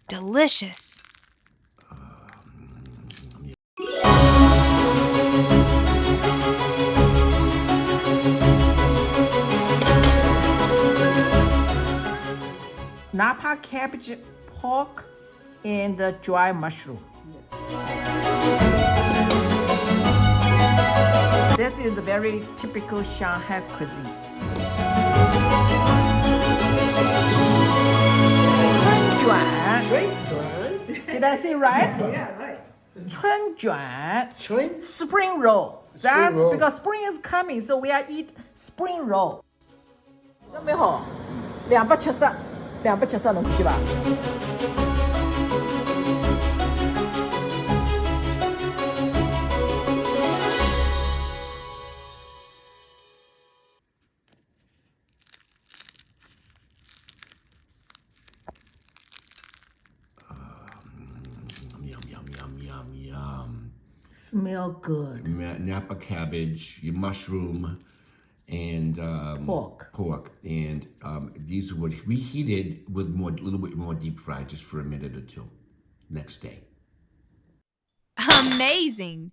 delicious. Napa cabbage, pork, and the dry mushroom. This is a very typical Shanghai cuisine. 春卷 Did I say right? Yeah, right. 春卷 Shrimp? Spring roll. That's roll. because spring is coming, so we are eat spring roll. 有冇好？270能記吧？ Yum. Smell good. Napa cabbage, your mushroom, and Pork. And these were reheated with a little bit more deep fried, just for a minute or two. Next day. Amazing!